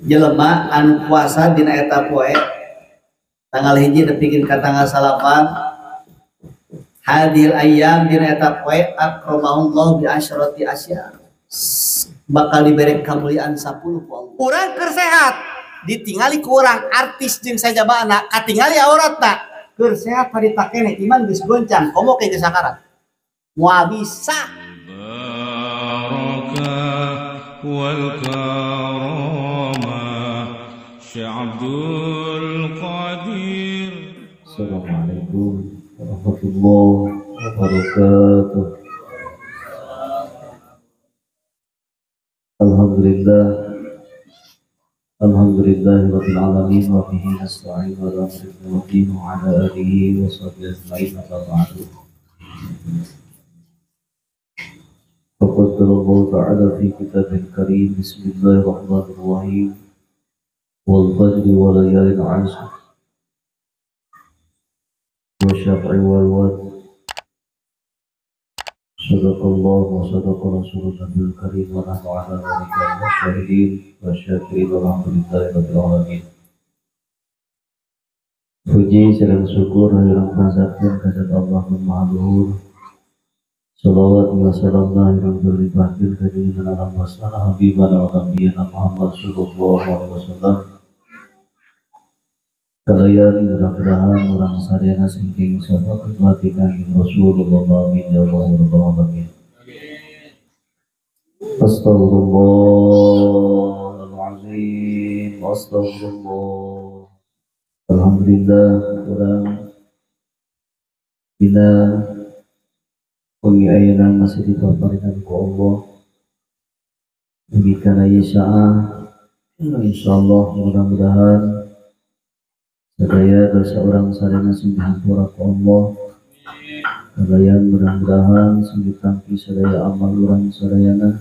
jelema anu puasa dina eta poe tanggal hiji nepikeun ka tanggal 8 hadil ayyam dina eta poe akramahullah bi asyrati asya bakal diberi kemuliaan 10 ku Allah. Urang keur sehat ditingali ku urang artis jeung sajabana katingali auratna keur sehat harita keneh iman geus goncang komo ke sakarat moal bisa wal karamah Syekh Abdul Qadir. Assalamualaikum warahmatullahi wabarakatuh. Alhamdulillahirabbil alamin wa bihi nasta'in wa la ilaha illa wa ala alihi wa sahbihi ajma'in wa ba'du. فقدر الله تعالى في كتاب الكريم بسم الله الرحمن الرحيم والفجر وليال عشر والشفع والوتر صدق الله وصدق رسوله الكريم ونحن على ذلك من الشاهدين والشاكرين والحمد لله رب العالمين. Puji serta syukur yang panjatkeun ka Allah Maha Luhur. Salawat wa salam yang berlimpahkan ke junjungan Allah Subhanahu Habibana wa Nabiyana Muhammad sallallahu alaihi wasallam. Kalian mudah-mudahan orang sadayana singking sahabat matikan Rasulullah min ya Rabbul alamin. Astagfirullahalazim. Astagfirullah. Alhamdulillah orang bila pengiayanan masih dipaparikan ku Allah demikian Yesa'a insyaallah mudah-mudahan sadaya dosa orang sadayana sing dihampura ku Allah kalian mudah-mudahan sing ditampi sadaya amal orang sadayana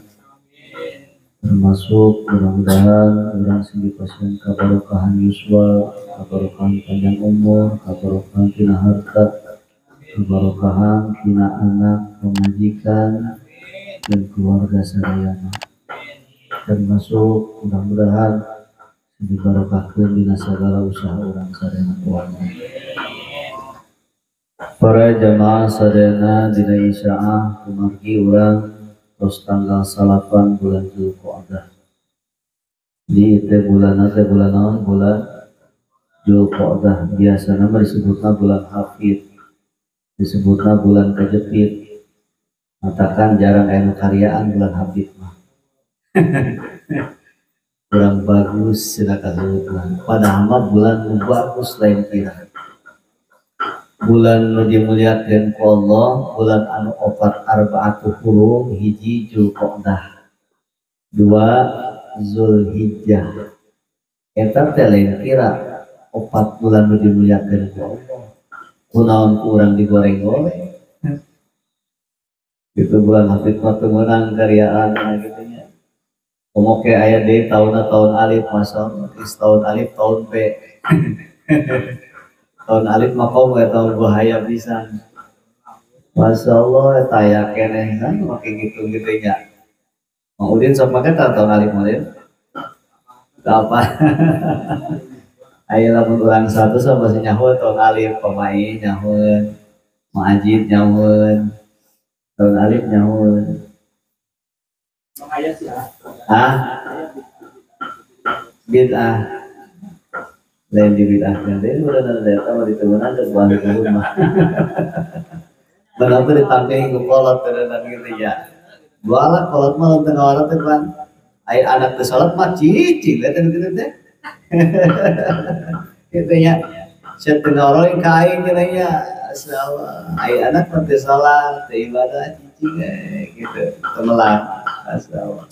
termasuk mudah-mudahan orang sing dipasieun kabarokahan yuswa kabarokahan panjang umur kabarokahan tina harta keberkahan tina anak pemajikan dan keluarga sadayana termasuk mudah-mudahan diberkahkeun dina sagala usaha urang sadayana kuatna. Para jamaah sadayana dina Isyaah kumargi urang tos tanggal 8 bulan Zulqa'dah. Di teh bulanna teh bulan naon? Bulan Zulqa'dah. Biasana mah disebutna bulan Hafid. Disebutnya bulan kejepit matakan jarang anu karyaan bulan habib mah kurang bagus silakan padahal mah bulan bagus lain kira bulan nu dimuliakeun ku Allah bulan anu opat arba'atul hurum hiji Zulqa'dah 2 Zulhijjah eta teh lain kira opat bulan nu dimuliakeun ku Allah kunaon kurang digoreng-goreng itu bulan hafid mah menang karyaan gitu nya komoke aya deui tahunna tahun alif masal tahun alif tahun P tahun alif mah komo tahun bahaya pisan masyaallah eta aya keneh kan make gitu nya Mang Udin sok make tahun alif mah apa ayo lamun urang satu sama si nyahoun tahun alif pemain nyahoun Majid nyahoun tahun alif nyahoun bid'ah lain di bid'ah kan lain udah ada tahu di temenan dan buang di rumah benar tuh ditampilin ke kolot dan gitu ya bualah kolot malam tengah orang tuh kan air anak tuh sholat mah cicing lihat gitu deh gitu ya setengah orang kain katanya asallah ay anak nanti salat ibadah cicing gitu temelan asallah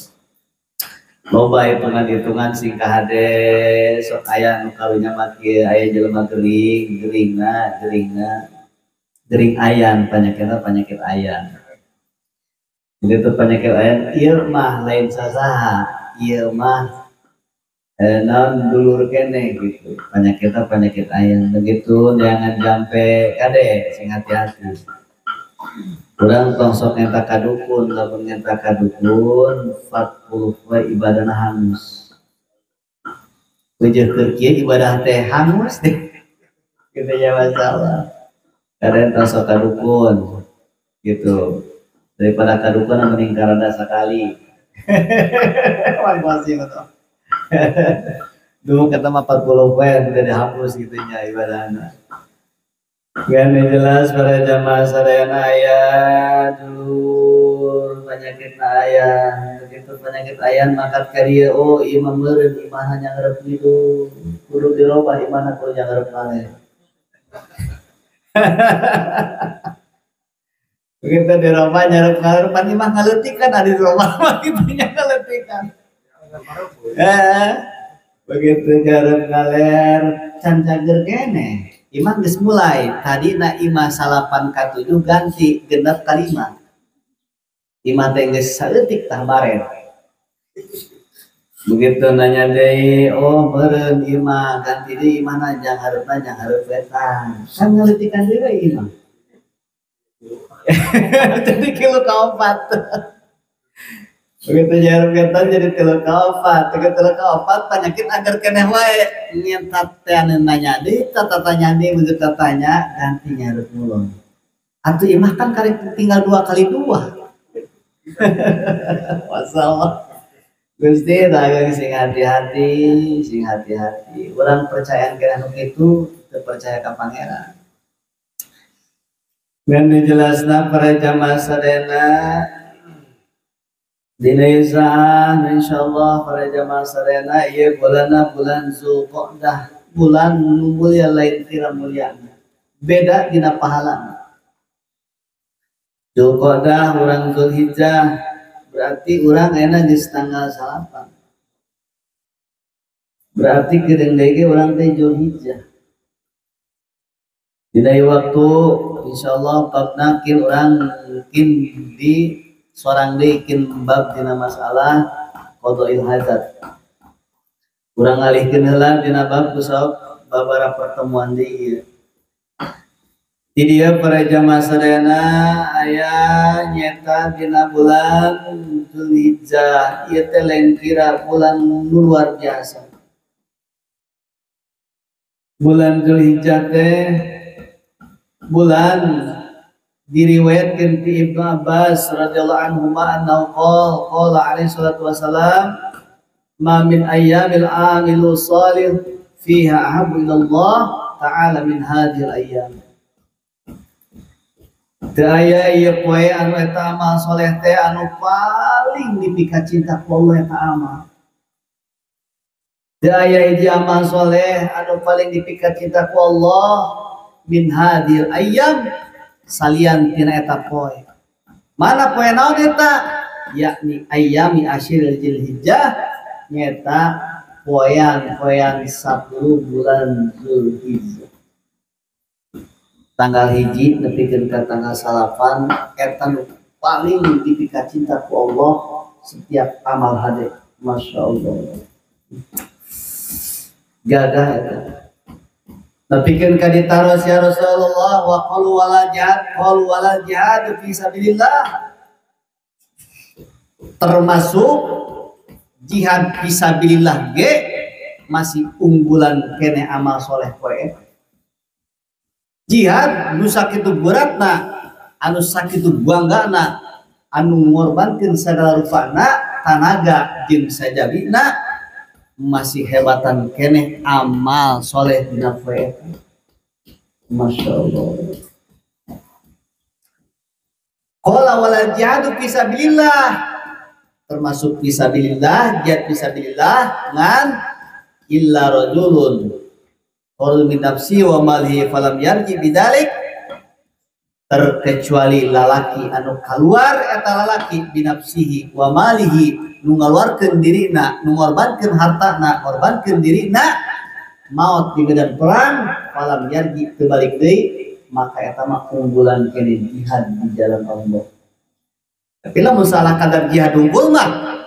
loba hitungan sing kahade sok aya nu kawinya maki aya jelema gering ayan penyakit ayan jadi itu penyakit ayan ieu mah lain sasaha ieu mah naon dulur kene gitu penyakit ayan begitu jangan sampai kade sing hati-hati kurang tongsok nyata kadukun lamun nyata kadukun 40 we ibadahna hangus ujung ke ibadah teh hangus deh gitu ya masalah kadang rasa kadukun gitu daripada kadukun mending karena sekali masih betul dulu kata 40 poin udah dihapus gitu ya ibadahnya kan jelas para jamaah sadayana ayat dulu penyakit ayah begitu penyakit ayah makat karya oh imam meureun iman hanya ngarep gitu kudu dirobah iman kudu ngarep malih begitu dirobah ngarep imah ngaleutik kan ada dirobah mah gitu nya ngaleutik kan begitu ngarep ngaler can cager keneh imam geus mulai tadi na imah salapan ka 7 ganti genep ka 5 imah teh geus saeutik tah baren begitu nanya deui oh meureun imah ganti deui imahna jang hareup wetan kan ngalitikan deui imah jadi kilo kaopat begitu jarum wetan jadi kilo kaopat penyakit agar keneh wae nyentat teh nanya deui tanya deui begitu tanya ganti nyarep mulun atuh imah kan karek tinggal 2 kali 2 masalah Gusti dagang sing hati-hati orang percayaan kena itu terpercaya ke pangeran dan dijelaskan para jamaah sadayana dina isaan insyaallah para jamaah sadayana ieu bulan Zulqa'dah bulan mulia lain tira mulyana beda dina pahalana Zulqa'dah urang Zulhijjah berarti orang enak di tanggal 8 berarti gedeng dege orang teh Zulhijjah dina waktu insyaallah babna kin orang mungkin di sorang deui kin bab dina masalah qada'il hajat urang ngalihkeun heula dina bab kusab babara pertemuan deui di dia para jamaah sadayana aya nyata dina bulan Zulhijjah ieu teh lain kira bulan luar biasa bulan Zulhijjah teh bulan diriwayatkeun ti Ibnu Abbas radhiyallahu anhu annahu qala alaihi salatu wasalam ma min ayyamil amilu salih fiha ahabbu ila Allah ta'ala min hadhil ayyam daya ieu poe anu eta amal soleh teh anu paling dipika cinta ku Allah eta amal. Daya hiji amal soleh anu paling dipika cinta ku Allah min hadil ayyam salian tina eta poe. Mana poe naon eta? Yakni ayyami asyiril Zulhijjah nyata poean 10 bulan Zulhijjah. Tanggal hiji nepikeun ka tanggal 8 eta nu paling dipika cinta ku Allah setiap amal hade. Masya Allah gagah eta nepikeun ka ditaros ya Rasulullah wa qalu wala jihad fi sabilillah termasuk jihad fisabilillah ge masih unggulan kene amal soleh poe jihad nu sakitu beratna anu sakitu banggana anu ngorbankeun sagala rupana tanaga jeung sajabina masih hebatan kene amal soleh dina poe Masya Allah qala wala jihadu fisabilillah termasuk fisabilillah jihad fisabilillah ngan illa rajulun qul min nafsi wa malihi falam yarji bidzalik terkecuali lalaki anu keluar eta lalaki binafsihi wa malihi nu ngaluarkeun dirina nu ngorbankeun hartana ngorbankeun dirina maut di medan perang falam yarji teu balik deui maka eta mah unggulan kene jihad di jalan Allah. Tapi lamun salah kadar jihad unggul mah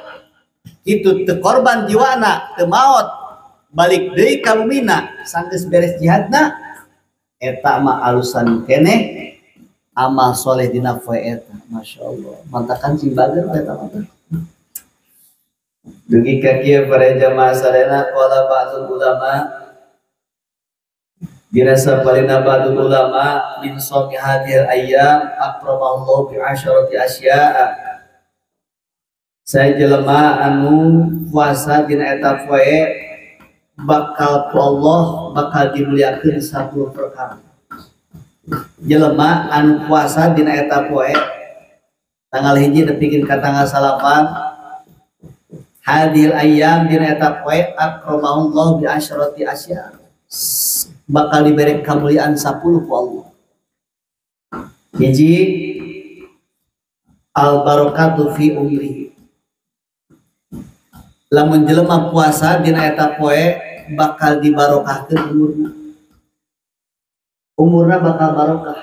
itu teu korban jiwana teu maut balik deui ka bumina sanggeus beres jihadna eta mah alusan keneh amal soleh dina poe eta. Masya Allah mantakan sing bager eta mah Dugi kaki para jamaah sadayana qala ba'dul ulama dirasa palina ba'dul ulama min sawmi hadhil ayyam akramallahu bi asyarati asya'a. Saya jelema anu puasa dina eta poe bakal ku Allah bakal dimuliakeun 10 perkara. Jelema anu puasa dina eta poe tanggal hiji nepikeun ka tanggal 8 hadil ayyam dina eta poe akramahullah bi asyrati asya bakal diberi kemuliaan 10 ku Allah. Hiji al barakatu fi umrihi. Lamun jelema puasa dina eta poe bakal dibarokahkeun umurna. Umurna bakal barokah.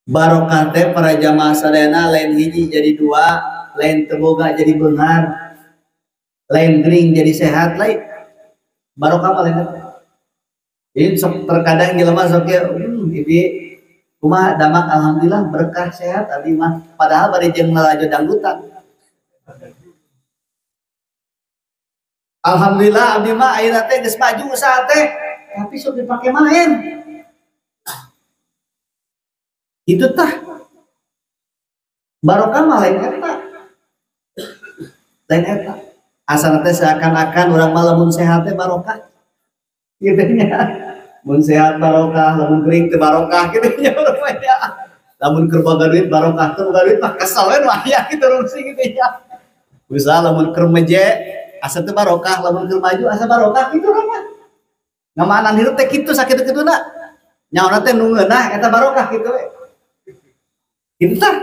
Barokah teh para jamaah sadayana lain hiji jadi 2, lain teboga jadi beunghar, lain gering jadi sehat, lain barokah paling ini sok terkadang jelema sok ya ibi kumaha damak alhamdulillah berkah sehat abdi mah padahal bari jeung ngalajo dangdutan. Alhamdulillah abdi mah ayeuna teh geus maju usaha teh tapi sok dipake main. Itu tah barokah mah lain eta. Lain eta. Asal teh seakan-akan urang mah lamun sehat teh barokah. Kitu nya. Mun sehat barokah, lamun gering teh barokah kitu nya urang mah ya. Lamun keur boga duit barokah, teu boga duit mah kesel we mah ya kitu rungsi kitu nya. Usaha lamun keur meje asa teu barokah, lamun keur maju asa barokah kitu urang mah. Ngamaanan hirup teh kitu sakitu-kituna. Nyaona teh nu ngeunah eta barokah kitu we. Kitu tah.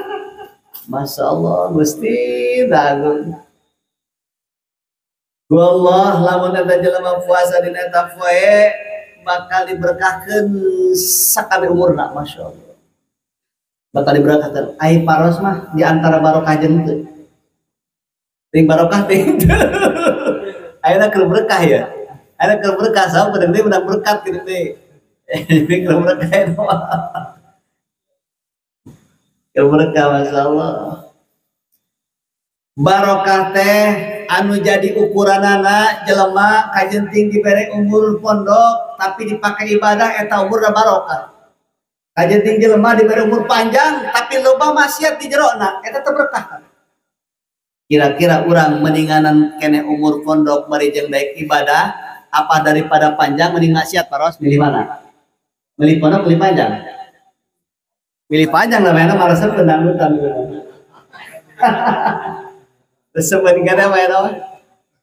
Masyaallah Gusti dagung. Wallah lamun eta jelema puasa dina eta poe bakal diberkahkeun sakabeh umurna masyaallah. Bakal diberkahkeun. Ai paros mah di antara barokah jeung teu. Ring barokah teh. Ayeuna keur berkah ya. Ayeuna keur berkah saha bener teh menang berkat kitu teh. Ring keur berkah eta. Keur berkah masyaallah. Barokah teh anu jadi ukuranana jelema kajenting dibere umur pondok tapi dipakai ibadah eta umurna barokah. Kajenting jelema dibere umur panjang tapi loba maksiat di jerona eta teh berkah. Kira-kira urang mendinganan kene umur pondok bari jeung daek ibadah apa daripada panjang mending maksiat paros milih mana? Milih pondok milih panjang. Milih panjang lah mana marasep pendangdutan gitu. Resep mendingan apa ya tau?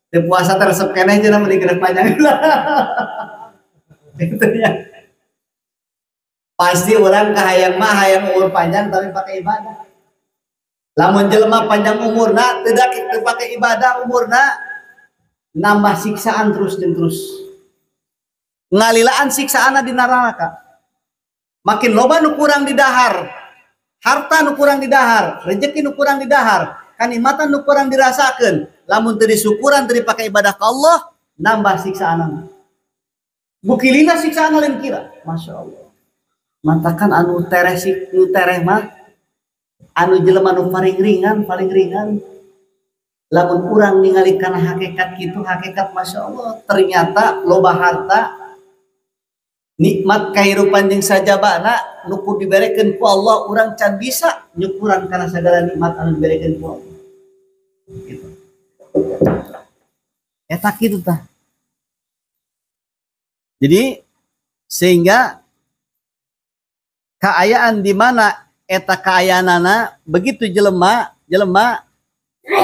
Di puasa teresep keneh aja mending kena panjang lah. Itu ya. Pasti orang kahayang mah hayang umur panjang tapi pakai ibadah. Lamun jelema panjang umurna tidak pakai ibadah umurna nambah siksaan terus dan terus. Ngalilaan siksaana di neraka. Makin loba nu kurang di dahar. Harta nu kurang di dahar, rezeki nu kurang di dahar. Kanikmatan nu kurang dirasakeun lamun teu disyukuran teu dipake ibadah ka Allah nambah siksaana. Bukilina siksaana lain kira. Masyaallah. Mantakan anu tereh mah anu jelema nu paling ringan lamun urang ningali kana hakikat kitu hakikat masyaallah ternyata loba harta nikmat kahirupan jeung sajabana nu kudu diberekeun ku Allah urang can bisa nyukuran kana sagala nikmat anu diberekeun ku Allah. Gitu. Eta kitu tah. Jadi sehingga kaayaan di mana eta kaayaanana begitu jelema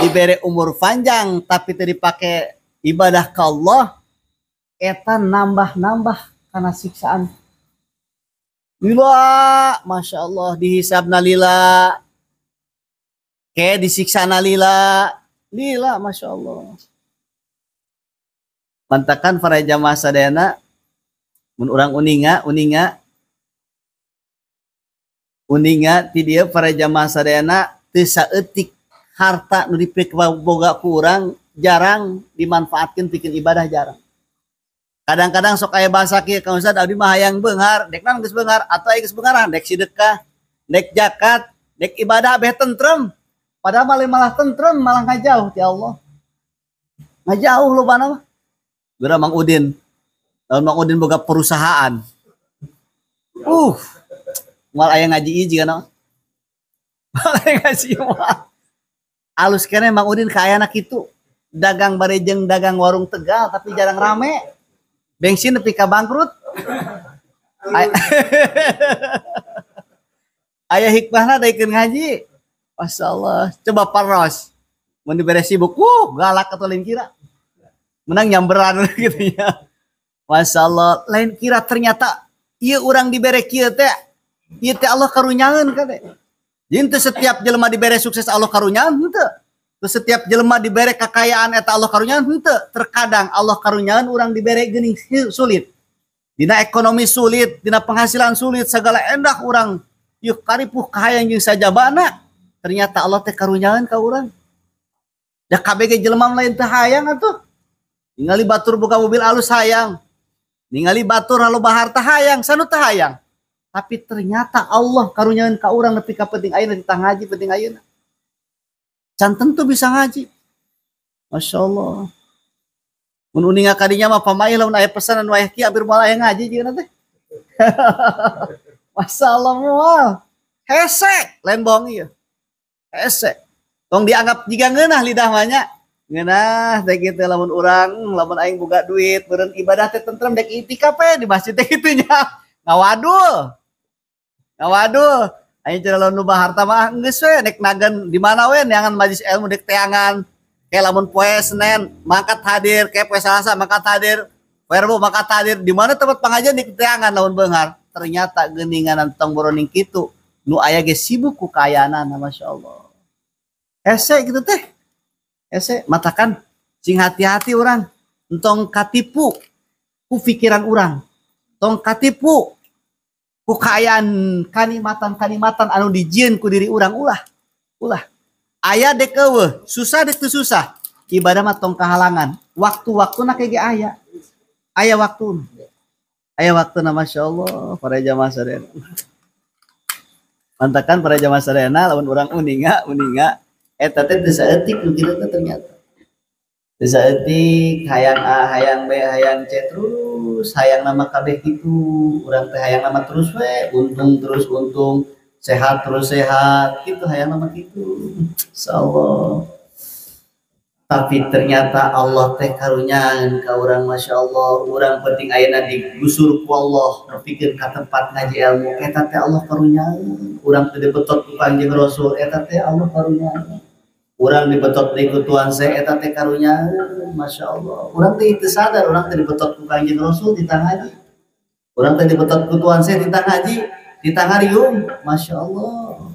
dibere umur panjang tapi teu dipake ibadah ka Allah eta nambah karena siksaan. Lila, masya Allah dihisabna lila, kayak disiksana lila, masya Allah. Pantakan para jamaah sadayana, mun urang uninga, ti dieu para jamaah sadayana teu saeutik harta nu dipiboga ku urang jarang dimanfaatkeun pikeun ibadah jarang. Kadang-kadang sok aya bahasa kieu ka Ustaz abdi mah hayang beunghar, dek naon geus beunghar atuh aya geus beungharan, dek sedekah, dek zakat, dek ibadah beh tentrem. Padahal malah tentrem, malah ngajauh ti Allah. Ngajauh lo mana mah. Geura Mang Udin. Lamun Mang Udin boga perusahaan. Moal aya ngaji iji kana. Moal aya ngaji moal. Alus kene Mang Udin kaayana kitu. Dagang barejeng dagang warung Tegal tapi jarang rame. Bensin nepi ka bangkrut. Aya hikmahna daikeun ngaji. Masyaallah. Coba paros. Mun dibere sibuk, galak atuh lain kira. Menang nyamberan gitu ya. Masyaallah, lain kira ternyata ieu urang dibere kieu teh. Ieu teh Allah karunyaeun kan teh. Jadi teu setiap jelema dibere sukses Allah karunyaeun henteu. Teu setiap jelema dibere kakayaan eta Allah karunyaeun henteu. Terkadang Allah karunyaeun urang dibere geuning sulit. Dina ekonomi sulit, dina penghasilan sulit, segala endah urang ieu karipuh kahayang jeung sajabana. Ternyata Allah teh karunyaeun ka urang. Da kabeh ge jelema lain teh hayang atuh. Ningali batur boga mobil alus hayang. Ningali batur loba harta hayang, sanu teh hayang. Tapi ternyata Allah karunyaeun ka urang nepi ka penting ayeuna ditah ngaji penting ayeuna. Can tentu bisa ngaji. Masyaallah. Mun uninga kadinya mah pamaih lamun aya pesanan wayah kieu abir moal aya ngaji jieuna teh. Masyaallah moal. Hese lembong ieu. Hese. Tong dianggap jiga ngeunah lidah mah nya. Ngeunah teh kitu lamun urang lamun aing boga duit beureun ibadah teh tentrem dek itikaf di masjid teh kitu nya. Ngawadul. Aing cenah lamun loba harta mah geus we nek nagan di mana we neangan majelis ilmu dek teangan. Kayak lamun poe Senin mangkat hadir, kayak poe Selasa mangkat hadir, poe Rebo mangkat hadir. Di mana tempat pengajian di teangan lamun beunghar. Ternyata geuningan tong boroning kitu nu aya ge sibuk ku kaayaanana masyaallah. Hese gitu teh. Hese matakan sing hati-hati orang entong katipu ku pikiran orang. Tong katipu ku kaayaan kanikmatan anu dijieun ku diri urang ulah. Aya dek eueuh, susah dek teu susah. Ibadah mah tong kahalangan. Waktu-waktuna kege aya. Aya waktu. Aya waktuna masyaallah para jamaah sadayana. Mantakan para jamaah sadayana lamun urang uninga eta teh teu saeutik nu kitu teh ternyata. Teu saeutik hayang B hayang C terus hayang nama kabeh kitu. Urang teh hayang nama terus we, untung, sehat terus sehat, gitu hayang nama kitu. Insyaallah. Tapi ternyata Allah teh karunyaeun ka urang masyaallah. Urang penting ayeuna digusur ku Allah nepikeun ka tempat ngaji ilmu. Eta teh Allah karunyaeun. Urang teu dibetot ku Kangjeng Rasul, eta teh Allah karunyaeun. Urang dibetot di kutuan saya eta teh karunyaeun masyaallah. Urang teh teu sadar urang teh dibetot ku Kangjeng Rasul di tangah ngaji. Urang teh dibetot ku tuan saya di tangah ngaji, di tangah riung masyaallah.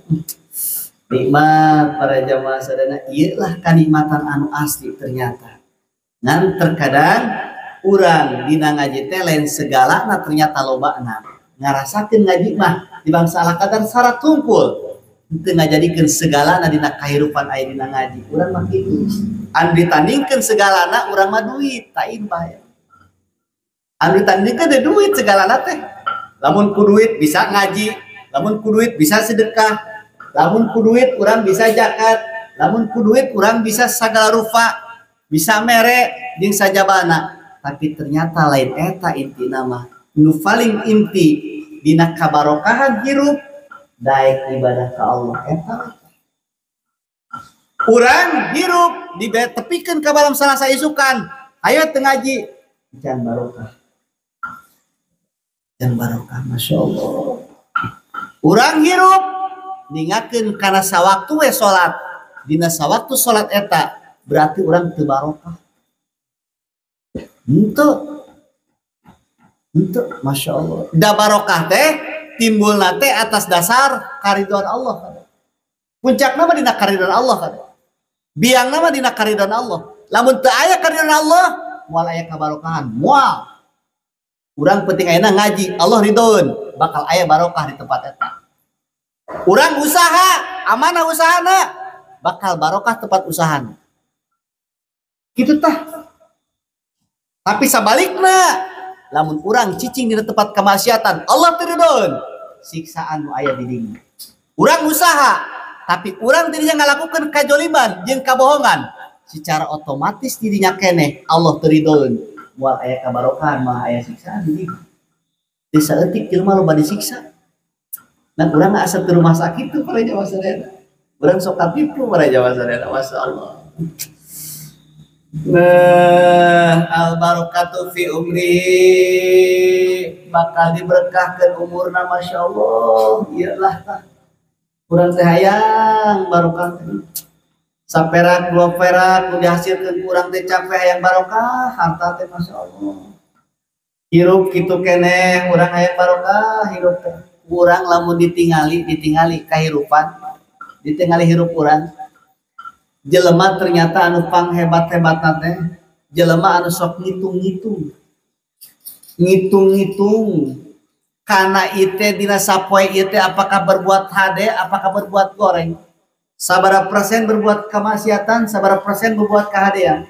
Nikmat para jamaah sadayana ieu lah kanikmatan anu asli ternyata. Ngan terkadang urang dina ngaji teh lain segalana ternyata lobana. Ngarasakeun ngaji mah di bangsa ala kadar syarat tumpul. Teu ngajadikeun segalana dina kahirupan aya dina ngaji. Urang mah kitu. Anu ditandingkeun segalana urang mah duit, tain bae. Anu ditandingkeun teh duit segalana teh. Lamun ku duit bisa ngaji, lamun ku duit bisa sedekah, lamun ku duit urang bisa zakat, lamun ku duit urang bisa sagala rupa, bisa mere jeung sajabana. Tapi ternyata lain eta intina mah. Nu paling inti dina kabarokahan hirup daek ibadah ka Allah eta. Urang hirup ditepikeun ka balam salasa isukan, ayo teu ngaji jan barokah. Jan barokah masyaallah. Urang hirup ningakeun kana sawaktu we salat. Dina sawaktu salat eta berarti urang teu barokah. Henteu masyaallah. Da barokah teh timbulna teh atas dasar karidhoan Allah. Puncakna mah dina karidhoan Allah kan. Biangna mah dina karidhoan Allah. Lamun teu aya karidhoan Allah, moal aya kabarokahan, moal. Urang penting ayeuna ngaji, Allah ridhoeun, bakal aya barokah di tempat eta. Urang usaha, amanah usahana, bakal barokah tempat usahana. Kitu tah. Tapi sabalikna, lamun urang cicing di tempat kemaksiatan, Allah teu ridhoeun, siksaan nu aya di dieu. Urang usaha, tapi orang dirinya ngalakukan kajoliman jeung kabohongan, secara otomatis dirinya keneh Allah teridoeun. Moal aya kabarokan mah aya siksaan di dieu. Teu saeutik jelema loba disiksa. Dan urang asa di rumah sakit tuh para Jawa sadayana. Urang sok katipu para Jawa sadayana, masyaallah. Nah, al barakatu fi umri, bakal diberkahkan umurna, masya Allah. Iyalah tah kurang teh hayang barokah saperak dua perak udah dihasilkan kurang teh capek hayang barokah harta teh, masya Allah. Hirup kitu keneh urang hayang barokah hirup teh. Urang lamun ditingali kahirupan, ditingali hirup urang. Jelema ternyata anu pang hebat-hebat teh jelema anu sok ngitung-ngitung karena ite dina sapoe ite apakah berbuat hade apakah berbuat goreng, sabaraha persen berbuat kemaksiatan, sabaraha persen berbuat kahadean,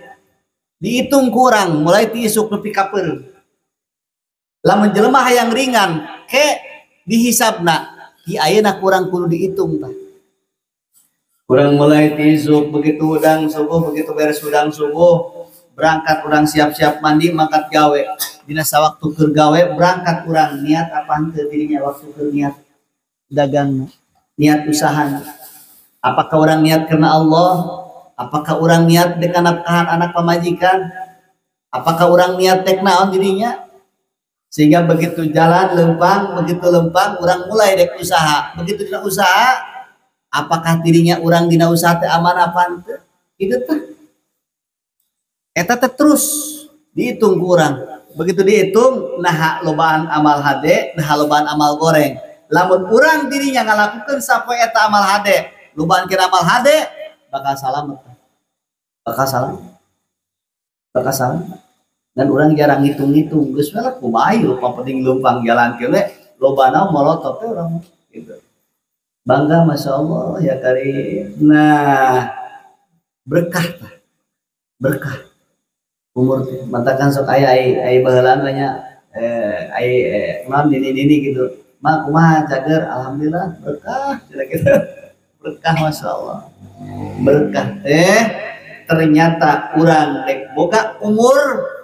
dihitung kurang mulai ti isuk nepi ka peureum. Lamun jelema hayang ringan ke dihisabna di ayeuna kurang kudu dihitung tah. Kurang mulai tisuk begitu udang subuh, begitu beres udang subuh berangkat kurang siap-siap mandi mangkat gawe. Dina sawaktu keur gawe berangkat kurang niat apa henteu dirinya waktu keur niat dagang, niat usaha. Apakah orang niat karena Allah? Apakah orang niat dengan nafkahan anak pamajikan? Apakah orang niat tek naon dirinya? Sehingga begitu jalan lempang, begitu lempang orang mulai dek usaha. Begitu dina usaha, apakah dirinya orang dina usaha teh aman apa henteu? Itu teh eta teh terus dihitung kurang. Begitu dihitung nah lobaan amal hade, nah lobaan amal goreng. Lamun urang dirinya ngalakukeun sapoe eta amal hade, lobaan kira amal hade bakal salamet. Bakal salamet. Dan orang jarang ngitung-ngitung, geus we lah kumaha lupa penting lempang jalan kieu we lobana molotov teh urang gitu. Bangga, masya Allah ya karim. Nah berkah umur mantakan sok ai baheula nya non ini gitu mah kumaha cager, alhamdulillah berkah kira-kira. Berkah, masya Allah berkah ternyata urang dek boga umur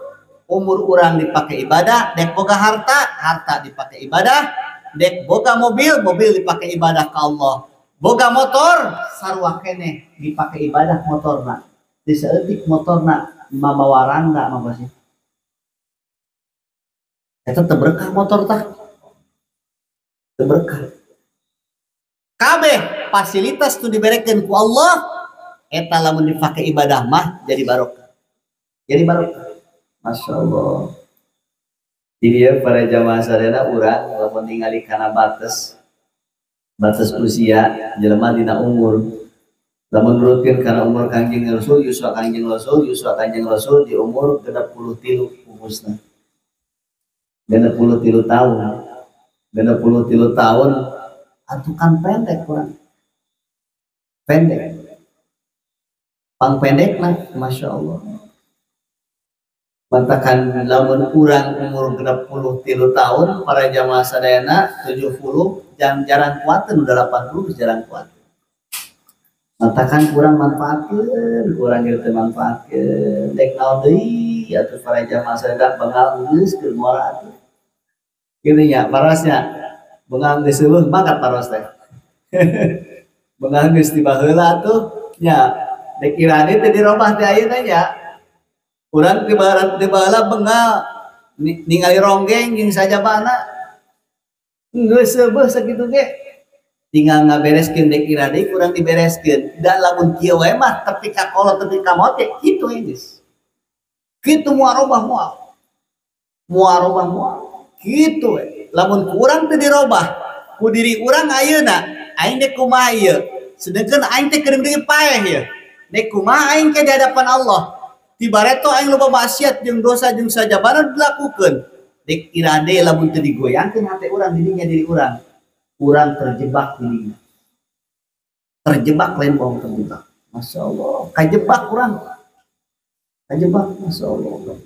urang dipakai ibadah, dek boga harta dipakai ibadah, dek boga mobil dipakai ibadah ke Allah, boga motor sarua keneh dipakai ibadah motorna. Diseutik motorna mabawa rangga mah sih eta teu berkah motor tah, teu berkah. Kabeh fasilitas tu diberekeun ku Allah eta lamun dipakai ibadah mah jadi barokah, masya Allah. Jadi ya para jamaah sadayana urang lamun ningali kana batas usia jelema dina umur, lamun nurutkeun kana umur Kangjeng Rasul, yuswa Kangjeng Rasul di umur 63 umurna. 63 tahun atuh kan pendek kurang. Pang pendek lah, masya Allah. Mantakan lamun kurang umur 63 tahun para jamaah sadayana 70 jarang kuatin, udah 80 jarang kuat. Mantakan kurang manfaatkeun, kurang gitu manfaatkeun. Dek naon deui atuh para jamaah sadayana bengal geus keur moal atuh. Kitu nya parosnya. Bengal geus eueuh mangkat paros teh. Bengal geus ti baheula atuh nya. Dek irade teh dirobah teh ayeuna nya. Urang di baheula bengal ningali ronggeng jeung sajabana. Geus eueuh sakitu ge. Tinggal ngabereskeun dek irade kurang dibereskeun. Da lamun kieu wae mah tepi ka kolot tepi ka mote kitu geus. Kitu muarobah kitu we. Lamun kurang teu dirobah ku diri urang ayeuna aing dek kumaha ieu? Sedengkeun aing teh keur deui paeh ieu. Dek kumaha aing ke di hadapan Allah? Tibareto aing loba maksiat jeung dosa jeung sajabana dilakukeun. Dek irade lamun teu digoyangkeun hate urang dirinya diri urang. Urang terjebak dirinya. Terjebak lain bohong terjebak. Masya Allah. Kajebak urang. Masya Allah.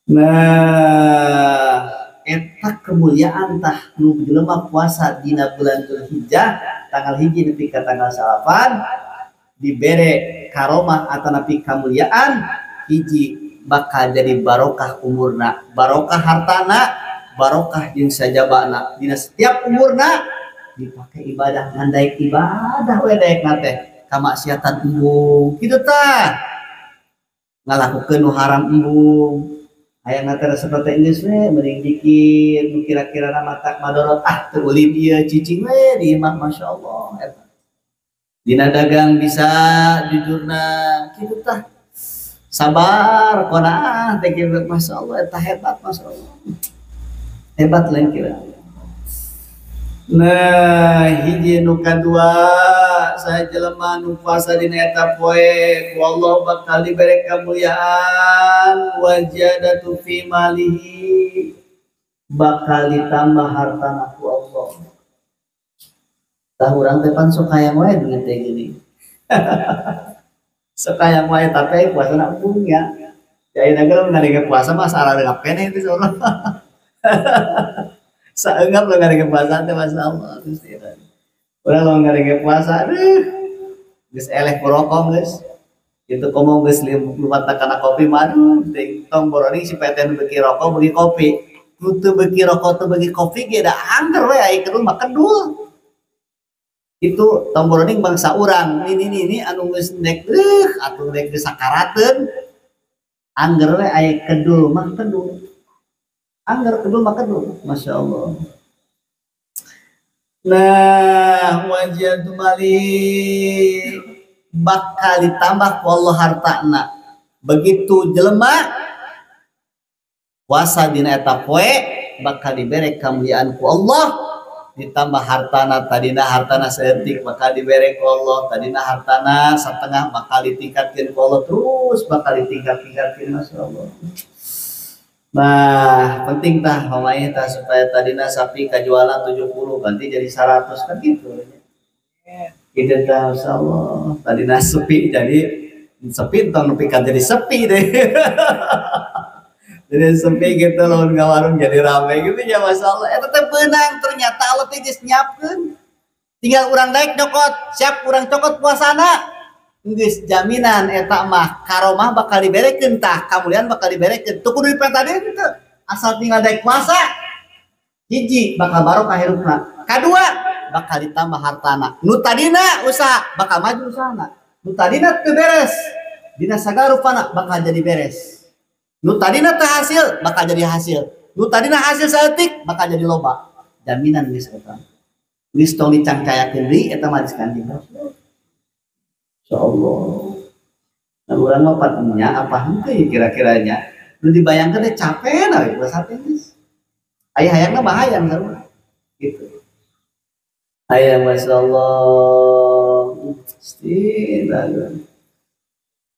Nah, eta eta kemuliaan tah nu jelema puasa dina bulan Dzulhijjah tanggal hiji nepi ka tanggal 8 dibere karomah atau napi kemuliaan hiji bakal jadi barokah umurna, barokah hartana, barokah jeung sajabana dina setiap umurna dipakai ibadah ngandaek ibadah we daek teh kamaksiatan embung kitu tah ngalakukeun nu haram embung aya ngater seperti geus we mending dikit nu kira-kira matak madorot teu ulin ieu cicing we di imah masyaallah eta dina dagang bisa jujurna kitu tah sabar konaan teh kitu masyaallah eta hebat masyaallah hebat lain kira. Nah hiji nu kadua saya jelema nu puasa dina eta poe ku Allah bakal dibere kamuliaan wajadatu fi malihi bakal ditambah hartana ku Allah. Tah urang teh pan sok hayang wae duit teh gini. Sok hayang wae tapi puasana embung ya. Jadi nagel ngadenge puasa mah sararengap keneh itu soalna. Saenggap lo ngadenge puasa teh masyaallah Gusti. Urang lo ngadenge puasa geus eleh ku rokok geus. Kitu komo geus lumatak kana kopi madu tong boroni si peten beuki rokok beuki kopi. Nu teu beuki rokok teu beuki kopi ge da angger we aya kedul mah kedul. Itu tong boroni bangsa urang ini anu geus nek atuh nek geus sakarateun angger we aya kedul mah kedul. Anggar kedul maka kedul, masya Allah. Nah, wajadu malik bakal ditambah ku Allah hartana. Begitu jelema puasa dina eta poe bakal dibere kemuliaan ku Allah, ditambah hartana tadina hartana saeutik bakal dibere ku Allah, tadina hartana satengah bakal ditingkatkeun ku Allah terus bakal ditingkat-tingkatkeun masyaallah. Nah, penting tah pamain tah supaya tadina sapi kajualan 70 ganti jadi 100 kan gitu. Kita tah insyaallah tadina sepi jadi sepi tong nepi kan jadi sepi deh. Jadi sepi gitu lawan warung jadi rame gitu ya masyaallah. Eta teh beunang ternyata Allah teh geus nyiapkeun. Tinggal urang daek nyokot, siap urang cokot puasana. Geus jaminan eta mah karomah bakal diberekeun tah kamuliaan bakal diberekeun teu kudu dipenta deui teu asal tinggal daek puasa hiji bakal barokah hirupna kadua bakal ditambah hartana nu tadina usaha bakal maju usahana nu tadina teu beres dina sagala rupana bakal jadi beres nu tadina teu hasil bakal jadi hasil nu tadina hasil saeutik bakal jadi loba jaminan geus eta geus tong dicangcayakeun deui eta mah geus Kanjeng Rasul. Insyaallah. Nah, urang mah patenya apa henteu kira-kiranya. Nu dibayangkeun teh capek na we puasa teh geus. Aya hayangna bahayang sarua. Gitu. Aya masyaallah. Istighfar.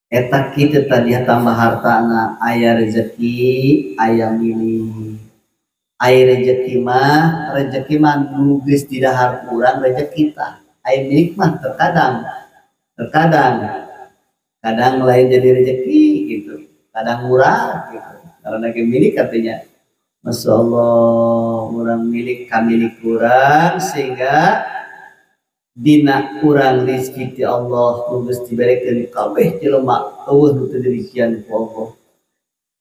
Eta kitu tadi tambah hartana, aya rezeki, aya milih. Aya rezeki mah nu geus di dahar urang rezeki tah. Aya milik mah terkadang lain jadi rezeki gitu kadang murah gitu karena milik katanya masya Allah orang milik kamilik kurang sehingga dina kurang rezeki ti Allah geus diberikan kabeh jelema eueuh nu teu dirikian ku Allah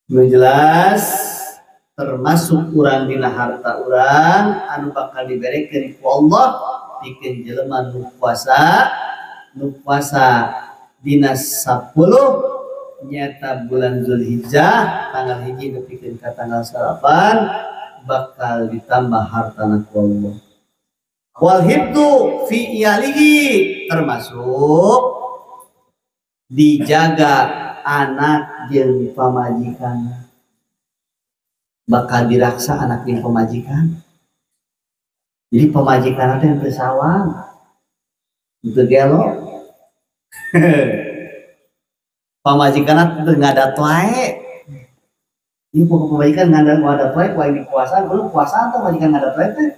nu jelas termasuk kurang dina harta urang anu bakal diberikan ku Allah pikeun jelema nu puasa dina 10 nyata bulan Dzulhijjah tanggal hiji nepikeun ka tanggal 8 bakal ditambah hartana ku Allah. Wal hibdu fi iyalihi termasuk dijaga anak jeung pamajikan. Bakal diraksa anak jeung pamajikan. Jadi pamajikan teh teu sawang. Teu gelo. Pamajikan teu ngadat wae. Ieu pamajikan ngadat wae ku aing puasa, belum puasa teh majikan ngadat wae teh.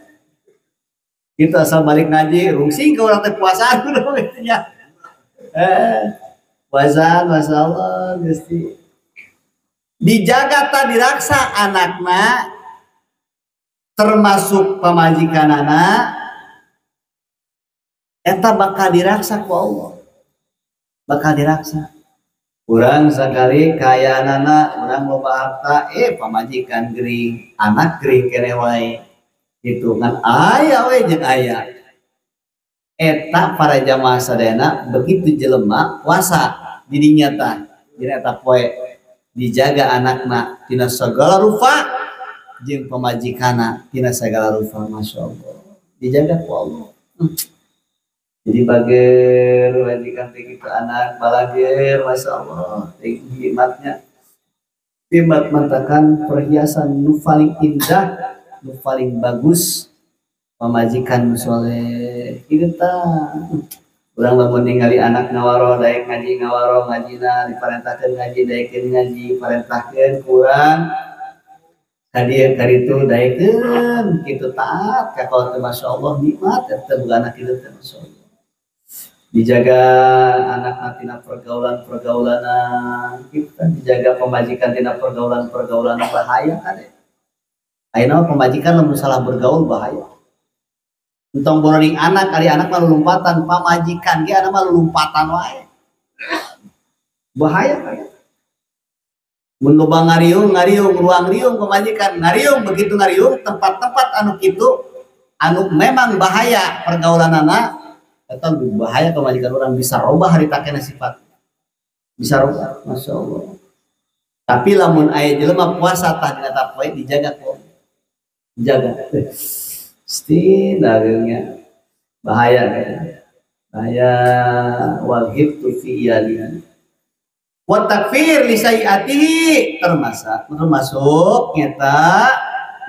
Kita asal balik ngaji rungsing ke orang teh puasaan kudu gitu nya. Puasaan masyaallah Gusti. Dijaga ta diraksa anakna termasuk pamajikanana eta bakal diraksa ku Allah, bakal diraksa. Urang sekali kaya anak, urang loba harta, pamajikan gering, anak gering kene wae. Itu kan aya we jeung aya. Eta para jamaah sadayana begitu jelema puasa didinya tah. Dina eta poe dijaga anakna tina sagala rupa jeung pamajikanna tina sagala rupa, masyaallah. Dijaga ku Allah. Jadi bager majikan teh kitu anak balager, masyaallah. Hikmatnya hikmat mantakan perhiasan nu paling indah, nu paling bagus pamajikan soleh. Kitu tah. Urang lamun ningali anak ngawaro daek ngaji ngawaro ngajina diparentahkeun ngaji daekeun ngaji parentahkeun ku urang kadieu kaditu daekeun kitu taat ka kaula teh masyaallah nikmat eta bukan anak kitu teh masyaallah. Dijaga anak tina pergaulan-pergaulana kita dijaga pemajikan tina pergaulan-pergaulan bahaya kade. Ayeuna pemajikan lamun salah bergaul bahaya. Entong boroning anak kali anak mah lulumpatan pamajikan ge anak mah lulumpatan wae. Bahaya kade. Mun loba ngariung ruang riung pemajikan ngariung begitu ngariung tempat-tempat anu kitu anu memang bahaya pergaulanana eta lebih bahaya pemajikan orang bisa robah harita kena sifat bisa robah, masya Allah. Tapi lamun aya jelema puasa tah dina poe dijaga kok dijaga pasti dagingnya bahaya bahaya wal hibtu fi iyalihi wa takfir li sayiatihi termasuk nyata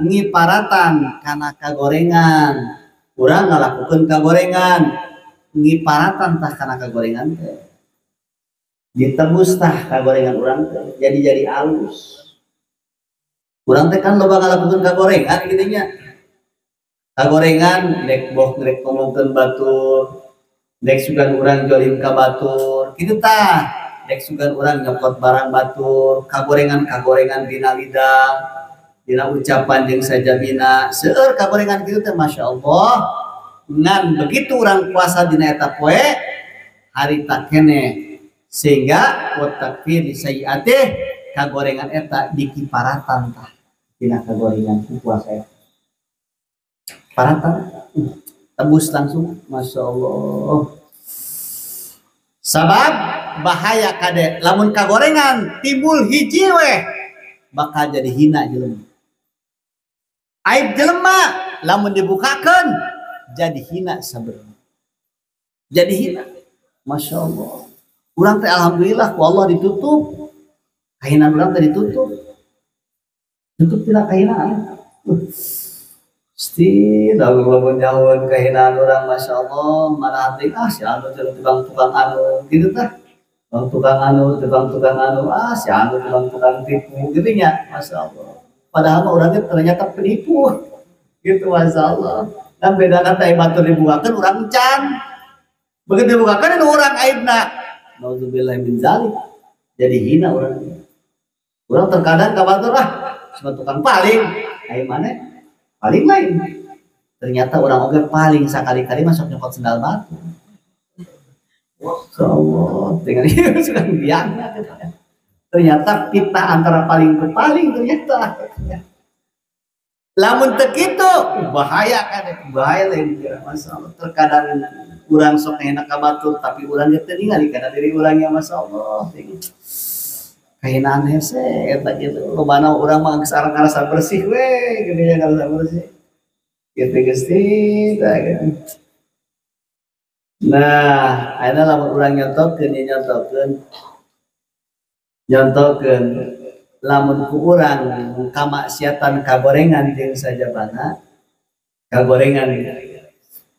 ngiparatan kana kagorengan urang ngalakukeun kagorengan ngiparatan tah kana kagorengan teh ditebus tah kagorengan urang teh jadi alus. Urang teh kan loba ngalakukeun kagorengan kitu nya. Kagorengan dek boh rek ngomongkeun batur, dek sugan urang jolim ka batur, kitu tah. Dek sugan urang nyokot barang batur, kagorengan dina lidah, dina ucapan jeung sajabina, seueur kagorengan kitu teh masyaallah. Ngan begitu orang puasa dina eta poe harita keneh sehingga wa takfir li sayiatih kagorengan eta dikiparatan tah dina kagorengan puasa eta paratan tembus langsung masyaallah. Sabab bahaya kade lamun kagorengan timbul hiji we bakal jadi hina jelema. Aib jelema lamun dibukakeun jadi hina sabenerna. Jadi hina. Masya Allah. Urang teh alhamdulillah ku Allah ditutup. Kahinan urang teh ditutup. Tutup tina kahinaan. Pasti lamun nyahoeun kahinaan urang masya Allah mana hati si anu tukang-tukang anu gitu tah. Tukang anu si anu tukang tipu gitu nya masya Allah. Padahal mah urang teh ternyata penipu. Gitu masya Allah. Dan beda kata batur dibukakan orang encan begitu dibukakan itu orang aibna nauzubillah min zalik jadi hina orang terkadang ka batur cuma tukang paling aib mana paling lain ternyata orang oge paling sekali-kali masuk nyokot sendal batu Allah tinggal sudah biang ternyata kita antara paling ke paling ternyata lamun teu kitu bahaya kan bahaya lain kira masalah terkadang urang sok enak ka batur tapi urang teu ningali kana diri urang ya masyaallah kainaan hese eta kitu lobana urang mah geus ngarasa bersih we geuning nya ngarasa bersih kitu Gusti nah ayeuna lamun urang nyontokeun lamun ku urang kamaksiatan kagorengan jeung sajabana kagorengan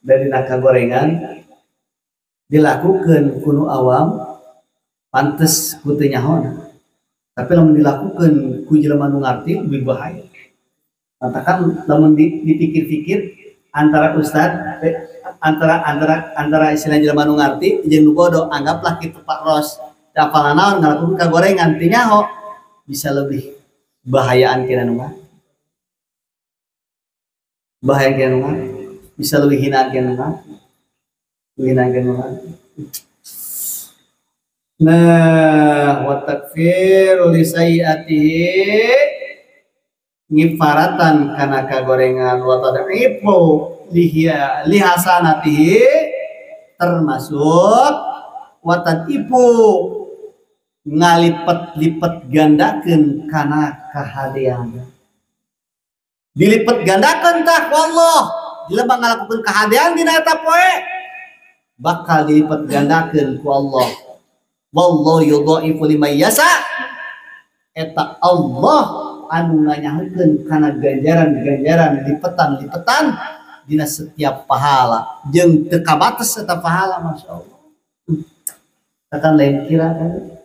dari kagorengan dilakukeun kuno awam pantes ku teu nyahoan tapi lamun dilakukeun ku jelema nu ngarti lebih bahaya. Katakan lamun dipikir-pikir antara ustad antara istilah jelema nu ngarti jeung nu bodoh anggaplah kitu Pak Ros dapal naon ngalakukeun kagorengan teu nyaho bisa lebih bahayaan kira nu bahaya kenapa bisa lebih hina kenapa hina kenapa. Nah, wa takfiru li sayyiatihi ngifaratan kana kagorengan wa tad'ifu lihasanatihi termasuk wa tad'ifu ngalipet-lipet gandakeun kana kahadian. Dilipet gandakeun tah ku Allah jelema ngalakukeun kahadian dina eta poe bakal dilipet gandakeun ku Allah. Wallahu yudha'ifu liman yasha. Eta Allah anu nganyaheun kana ganjaran-ganjaran lipetan-lipetan dina setiap pahala jeung teu kabates eta pahala masyaallah. Katan lain kira kan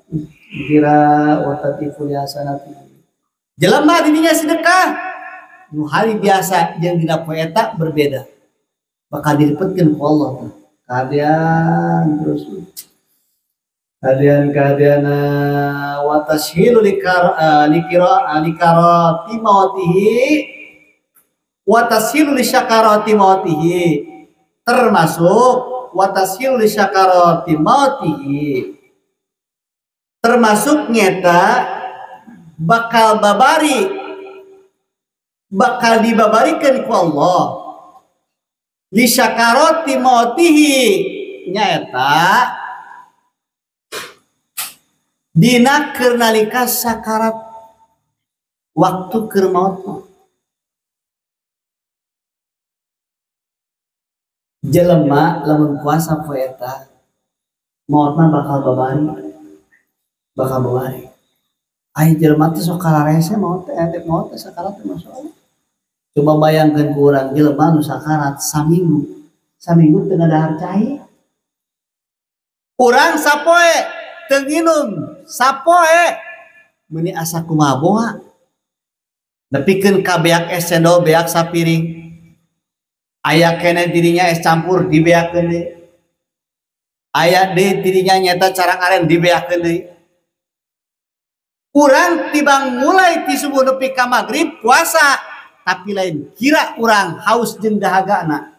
kira watatiful hasanati. Jelema dirinya sedekah nu hari biasa jeung dina poe eta berbeda. Bakal dilipetkeun ku Allah. Kaadian terus keadaan wa tashilu likarati mautihi wa tashilu lisyakarati mautihi termasuk wa tashilu lisyakarati mautihi termasuk nyata bakal dibabarikeun ku Allah lisyakarati mautihi nyata dina keur nalika sakarat waktu keur maut jelema lamun puasa poe eta mautna bakal babari ai jelema teh sok kararese maut teh sakarat teh masyaallah. Coba bayangkeun ku urang jelema nu sakarat saminggu teu ngadahar cai urang sapoe teu nginum sapoe meuni asa kumaha boa nepikeun ka beak es cendol beak sapiring aya kene dirinya es campur dibeakeun deui aya deui dirinya nyata carang aren dibeakeun deui urang tibang mulai ti subuh nepi ka magrib puasa tapi lain kira urang haus jeung dahagana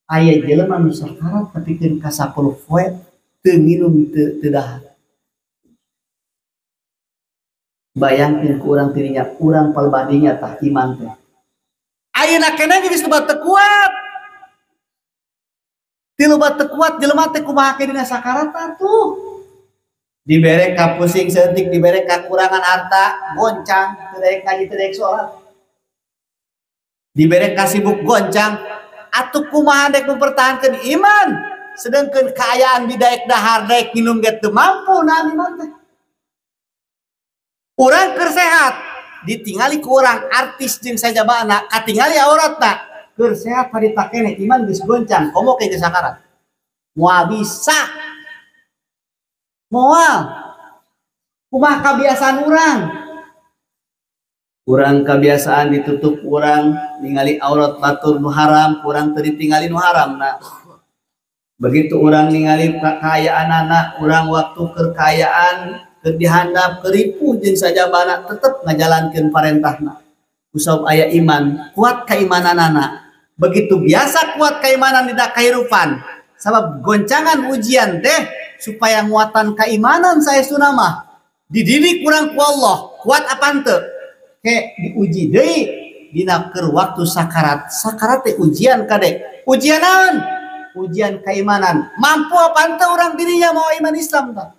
aya jelema nu sakarat nepikeun ka 10 poe teu nginum teu dahar. Bayangkeun ku urang dirinya urang palbadinya tah iman teh ayeuna keneh geus loba teu kuat jelema teh kumaha ke dina sakarat atuh dibere ka pusing seutik dibere ka kurangan harta goncang teu daek ngaji teu daek salat dibere ka sibuk goncang atuh kumaha dek mempertahankeun iman sedangkeun kaayaan di daek dahar daek minum ge teu mampu nahan iman teh. Urang keur sehat ditingali ku urang artis jeung sajabana katingali auratna keur sehat harita keneh iman geus goncang komo ke sakarat moal bisa moal kumaha kebiasaan urang kebiasaan ditutup urang ningali aurat batur nu haram urang teu ditingali nu haramna begitu urang ningali kakayaanana urang waktu keur kaayaan keur dihandap keripu jeung sajabana tetep ngajalankeun parentahna kusab aya iman kuat keimananana begitu biasa kuat keimanan dina kahirupan sabab goncangan ujian teh supaya nguatan keimanan saestuna mah dididik urang ku Allah kuat apa henteu ke diuji deui dina keur waktu sakarat teh ujian kade ujian naon ujian keimanan mampu apa henteu urang dirinya mau iman Islam tah.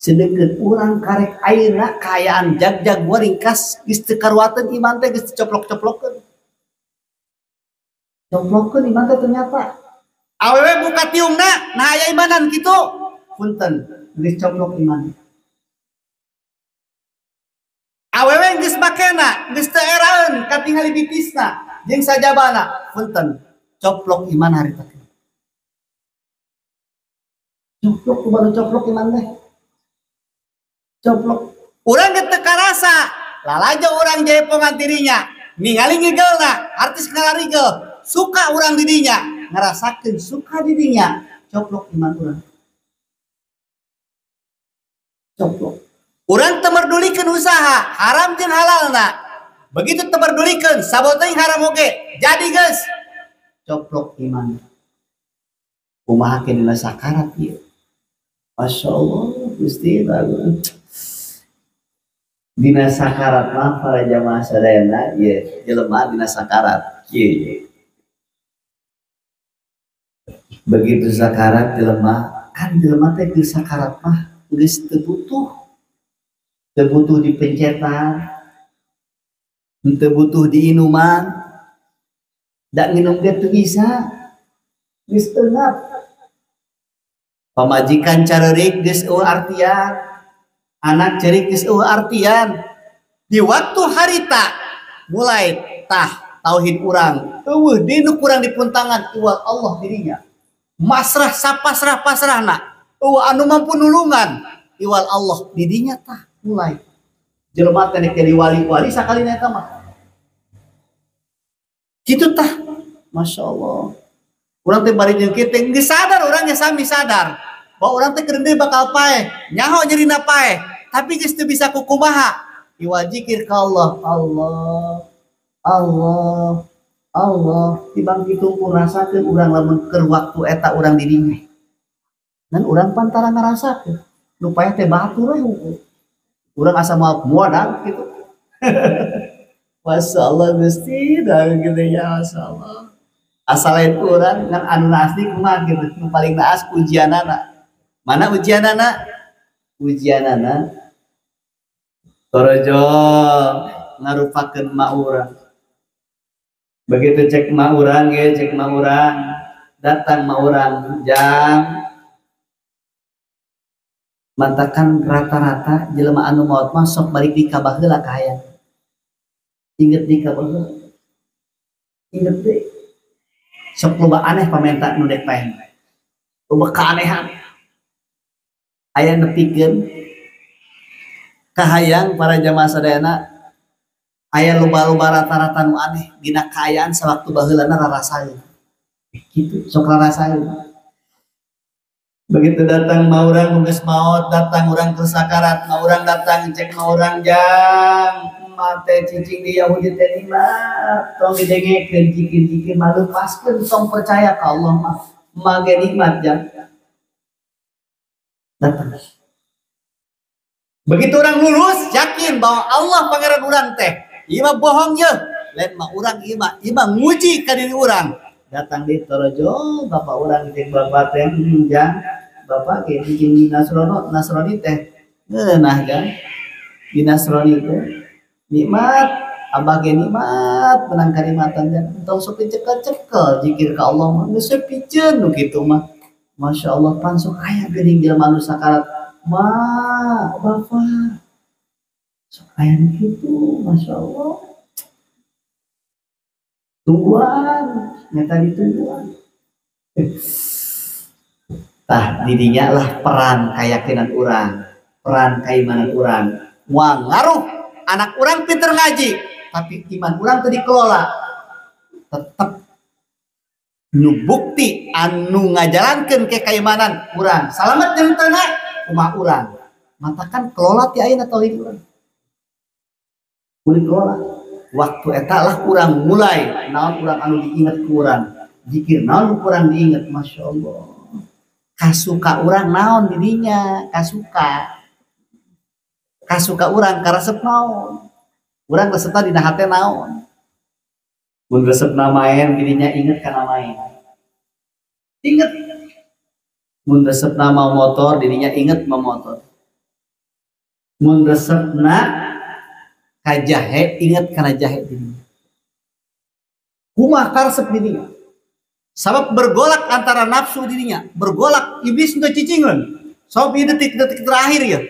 Sedangkan urang karek ayeuna kaayaan jag-jag waringkas geus teu karuateun iman teh geus coplok-coplokkeun. Coplokkeun iman teh ternyata. Awewe buka tiungna nah aya imanan kitu. Punten geus coplok iman. Awewe geus makena geus teu eraeun katingali bitisna jeung sajabana. Punten coplok iman harita. Coplok kumaha coplok iman teh. Coplok urang ge teu karasa lalajo urang jaepongan dirinya ningali ngigeulna artis ngalarigel suka urang dirinya ngarasakeun suka dirinya coplok iman urang coplok urang teu merdulikeun usaha haram jeung halalna begitu teberdulikeun saboteuing haram oge jadi geus coplok iman kumaha ke dina sakarat ieu Masya Allah Gusti dina sakarat mah para jamaah sadayana ieu jelema dina sakarat ieu begitu sakarat jelema kan jelema teh di sakarat mah geus teu butuh dipencetan teu butuh diinuman da nginum ge teu bisa geus teu ngap pamajikan carerik geus eueuh artian anak cerik geus eueuh artian di waktu harita mulai tah tauhid urang eueuh dinu kurang dipuntangan iwal Allah dirinya masrah sapasrah pasrahna eueuh anu mampu nulungan iwal Allah dirinya tah mulai jelema teh jadi wali-wali sakalina eta mah kitu tah Masya Allah urang teh bari jeung kitu geus sadar urangnya sami sadar bahwa urang teh keur bakal paeh nyaho nyerina paeh tapi geus teu bisa kukumaha iwal zikir ka Allah Allah tibang kitu ngarasakeun urang lamun keur waktu eta urang dirinya dan urang pantara ngarasakeun nu paeh teh batur we urang asa moal gitu Masya Allah Gusti dah gitu ya Masya Allah asal lain urang ngan anu asli kumaha gitu nu paling naas ujianana mana ujianana torojo ngarupakeun mak urang begitu cek mak urang datang mak urang jam mantakan rata-rata jelema anu maot mah sok balik di ka baheula ka hayang inget di ka baheula inget deui sok loba aneh pamenta nu dek paeh loba kaanehan aya nepikeun ka hayang para jamaah sadayana aya loba-loba rata-rata nu aneh dina kaayaan sawaktu baheulana rarasaeun kitu sok rarasaeun begitu datang mau orang geus maot datang orang ke sakarat mau orang datang cek mau orang jang mate cicing di Yahudi teh nikmat tong didengekeun zikir-zikir malupaskeun tong percaya ka Allah mah mage nikmat jang datang begitu orang lulus yakin bahwa Allah pangeran urang teh ieu mah bohong ye lain mah urang ieu mah nguji ka diri urang datang di torojo bapak urang jeung bapak teh jang bapak kayak bikin di Nasrani teh ngeunah kan di Nasrani teh nikmat abah ge nikmat menang kalimatan dan tong sok dicekel-cekel zikir ka Allah mah geus piceun nu kitu mah Masya Allah pan sok aya geuning jelema anu sakarat mah bapak sok aya nu kitu Masya Allah tungguan nyata ditungguan tah didinya lah peran keyakinan urang peran keimanan urang moal ngaruh anak urang pinter ngaji tapi iman urang teu dikelola tetep nu bukti anu ngajalankeun ke keimanan urang salamet jeung teu na kumaha urang matakan kelola ti ayeuna tauhid urang kudu kelola waktu eta lah urang mulai naon urang anu diinget ku urang zikir naon urang diinget Masya Allah kasuka urang naon dirinya kasuka urang karesep naon urang resepna dina hate naon mun resepna main dirinya inget kana main inget mun resepna mau motor dirinya inget mau motor mun resepna ka jahe inget kana jahe dirinya kumaha karesep dirinya sabab bergolak antara nafsu dirinya bergolak iblis untuk cicingan sabab ini detik-detik terakhir ya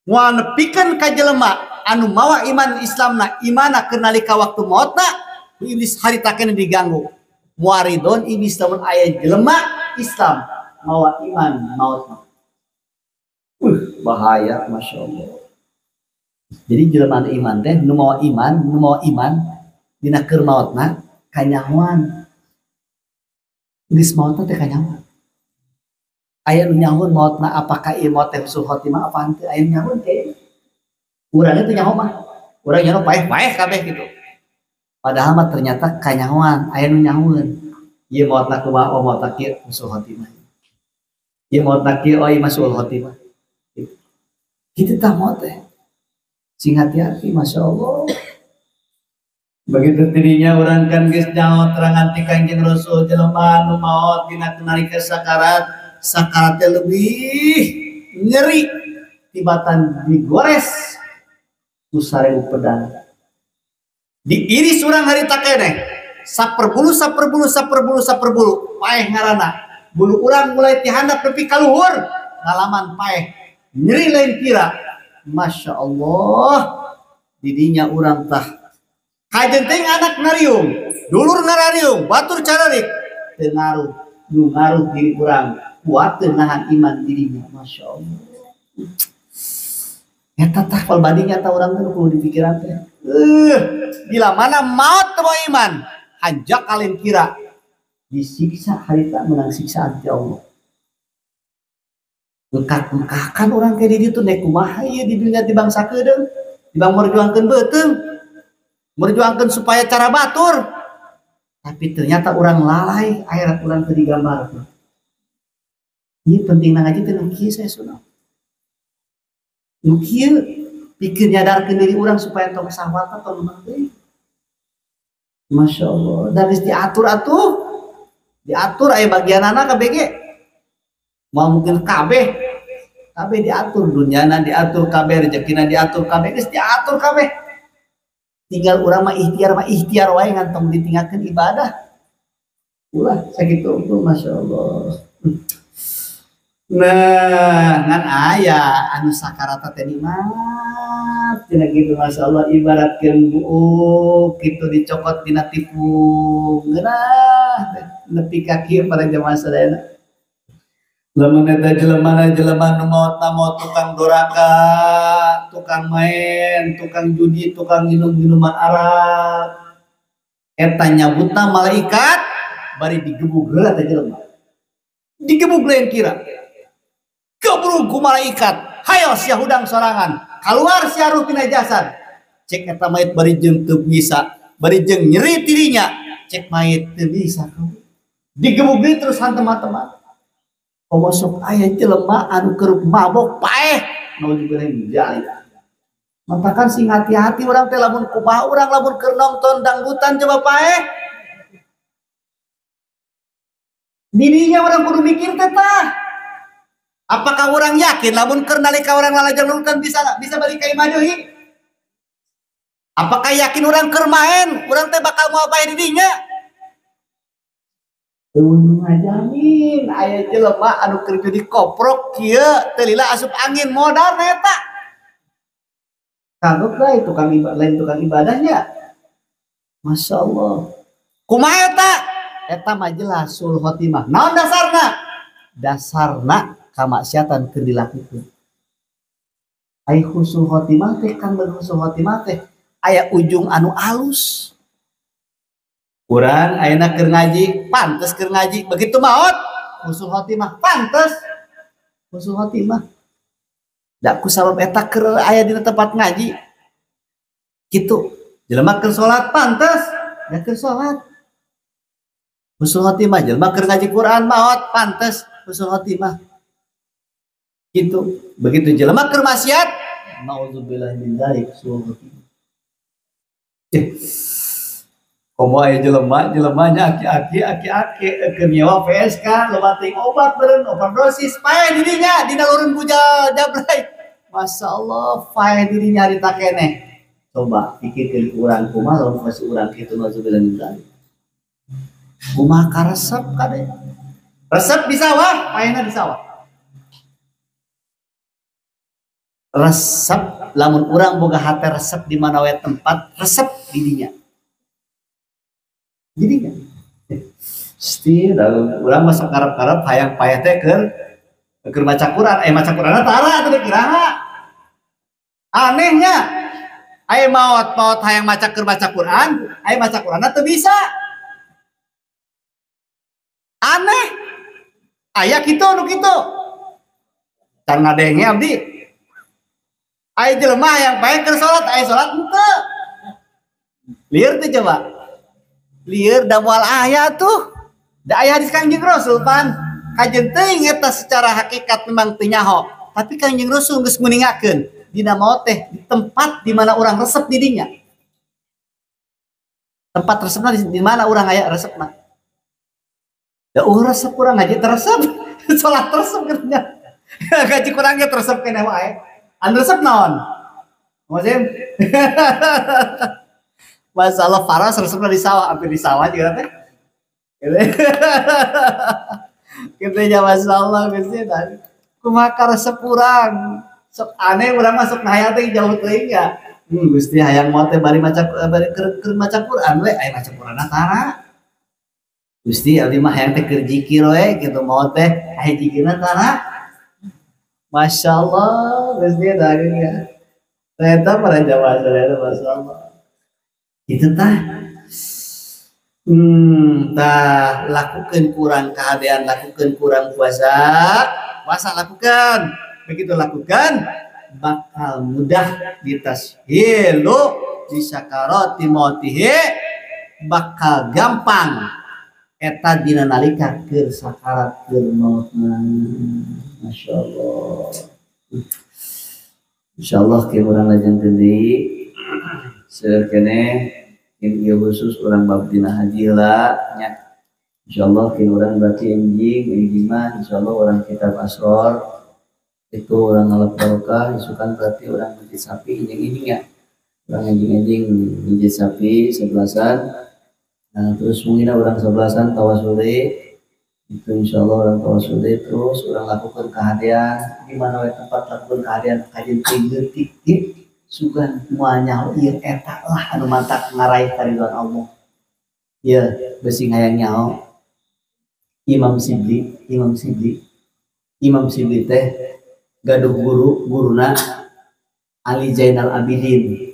moal nepikeun ka jelema anu mawa iman Islamna imana keur nalika waktu mautna iblis harita kene diganggu muaridon iblis lamun aya jelema Islam mawa iman mautna bahaya Masya Allah jadi jelema anu iman teh nu mawa iman dina keur mautna kanyahoan geus mautna teh kanyahoan aya nu nyahoan mautna apakah ieu maut teh husnul khotimah apa henteu aya nu nyahoan teh urang teh nyaho mah Urang nyaho paeh kabeh gitu. Padahal mah ternyata kanyahoan aya nu nyahoeun. Ieu maotna kumaha maotna kieu husnul khotimah. Ieu maotna kieu ieu mah suul khotimah. Kitu tah maot teh. Sing hati-hati masyaallah. Begitu tidinya orang kan geus nyaho terangan ti Kanjeng Rasul jelema nu maot dina nalika sakarat teh lebih nyeri tibatan digores ku 1000 pedang. Diiris urang harita keneh saperbulu paeh ngaranna. Bulu urang mulai ti handap nepi ka luhur ngalaman paeh nyeri lain kira. Masya Allah didinya urang tah kajenteng anak nariung, dulur ngarariung, batur cararik, teu ngaruh, nu ngaruh diri urang, kuat teu nahan iman dirinya, masya Allah. Eta tah palbanding eta urang teh kudu dipikiran teh. Bila mana maut teu iman, hanjak kalian kira disiksa harita menang siksaan ti Allah. Engkak-engkakan urang kayak di ditu nek kumaha ieu di dunia ti bangsa kedeung, dibang merjuangkeun beuteung. Merjuangkan supaya cara batur, tapi ternyata orang lalai akhirat orang teu digambar. Ini penting ngaji teh nu kieu saya sunah. Nu kieu pikir nyadarkeun diri orang supaya tong sahwat atau lemah deui. Masya Allah, dan geus diatur atuh. Diatur aya bagianana kabeh ge. Mau mungkin kabeh diatur, dunyana diatur kabeh, rezekina diatur kabeh, geus diatur kabeh. Tinggal urang mah ikhtiar wae ngantong ditinggalkeun ibadah. Ulah sakitu unggul masyaallah. Nah, ngan aya anu sakarata teh nikmat. Cenah kitu masyaallah ibaratkeun buuk kitu dicokot dina tipu. Ngeunah nepi ka kieu para jamaah sadayana. Lamun eta jelema nu maotna maot tukang doraka, tukang main, tukang judi, tukang minuman arak. Eta nyabutna malaikat bari digebug heula teh jelema. Digebug lain kira. Kebrug ku malaikat, hayo sia hudang sorangan, kaluar sia ruh tina jasad. Cek eta mayit bari jeung teu bisa, bari jeung nyeri tirinya, cek mayit teu bisa. Digebug deui terus hantem-hanteman. Masuk ayat jelema anu keur mabok paeh naudzubillah min dzalik. Matakan sing hati-hati urang teh lamun kumaha urang lamun keur nongton dangdutan coba paeh. Dirinya orang kudu mikir teh tah. Apakah orang yakin lamun keur nalika urang lalajeng nongton bisa balik ka imah deui? Apakah yakin orang keur main, urang teh bakal moal paeh dirinya? Ngajamin aya jelema anu keur judi koprok kieu teu lila asup angin modal eta. Kagok bae tukang ibadah lain tukang ibadahnya. Masya Allah. Kumaha eta? Eta mah jelas sul khotimah. Naon dasarna? Dasarna kamaksiatan keur dilakukeun. Ai husnul khotimah teh kan husnul khotimah teh aya ujung anu alus. Urang ayeuna keur ngaji, pantes keur ngaji. Begitu maot, husnul khotimah pantes. Husnul khotimah. Da ku sabab eta keur aya di tempat ngaji. Kitu. Jelema keur salat pantes, da keur salat. Husnul khotimah jelema keur ngaji Quran maot pantes, husnul khotimah. Gitu. Begitu jelema keur maksiat, naudzubillah min dzalik, suul khotimah. Komo aya jelemanya aki-aki keur nyewa PSK loba teuing obat beureun overdosis paeh dirinya dina leureun bujal jablay. Masyaallah paeh dirinya harita keneh. Coba pikirkeun urang kumaha lamun masih urang kitu naudzubillah min dzalik. Kumaha karesep kade? Resep di sawah, paehna di sawah. Resep lamun urang boga hate resep di mana we tempat resep di dinya. Jadi kan, pasti dalam orang masuk karap-karap hayang payah teh keur maca Quran, maca Quran tara teh kiraha. Anehnya, maot hayang maca Quran, maca Quran teu bisa. Aneh. Aya kitu nu kitu. Can ngadenge abdi. Aya jelema yang bae keur salat, aya salat henteu. Lieur teh coba. Lieur da moal aya tuh. Da aya hadis Kangjeng Rasul pan. Kajen teuing eta secara hakikat memang teu nyaho, tapi Kangjeng Rasul geus nguningakeun dina maot teh di tempat di mana orang resep di dinya. Tempat resepna di mana orang aya resepna. Da resep urang ngaji teresep, salat teresep kerja. Gaji kurang ge teresep keneh wae. Anu resep naon? Musim. Masalah faras resepna di sawah, hampir di sawah juga teh. Kita nya masalah geus teh. Kumaha resep urang? Sok aneh urang masuk ngaya teh jauh teuing ya. Gusti hayang moal teh bari maca bari keur maca Quran we, aya maca Quran tara. Gusti abdi mah hayang teh keur zikir we kitu moal teh aya zikirna tara. Masyaallah Gusti dageung ya. Ternyata para jamaah saudara masyaallah. Itu tah. Lakukan kurang keadaan, lakukan kurang puasa lakukan. Begitu lakukan, bakal mudah ditashilu disakarati mautihi, bakal gampang eta dina nalika keur sakarat keur maut. Masyaallah. Insyaallah ke urang lajenteun deui seueur keneh ieu khusus urang bab dina haji heula nya. Insyaallah ke urang berarti enjing mah insyaallah urang kitab asror itu orang ngalap barokah isukan berarti orang menjadi sapi ini ya orang anjing menjadi sapi 11-an. Nah terus mungkin orang 11-an tawasuli itu insyaallah orang tawasuli terus orang lakukan kehadian di mana we tempat lakukan kehadian kajian tinggi sugan muanya ieu eta lah anu mantap ngaraih karidhoan Allah. Ya besi hayang nyaho Imam Sibli teh gaduh guruna Ali Zainal Abidin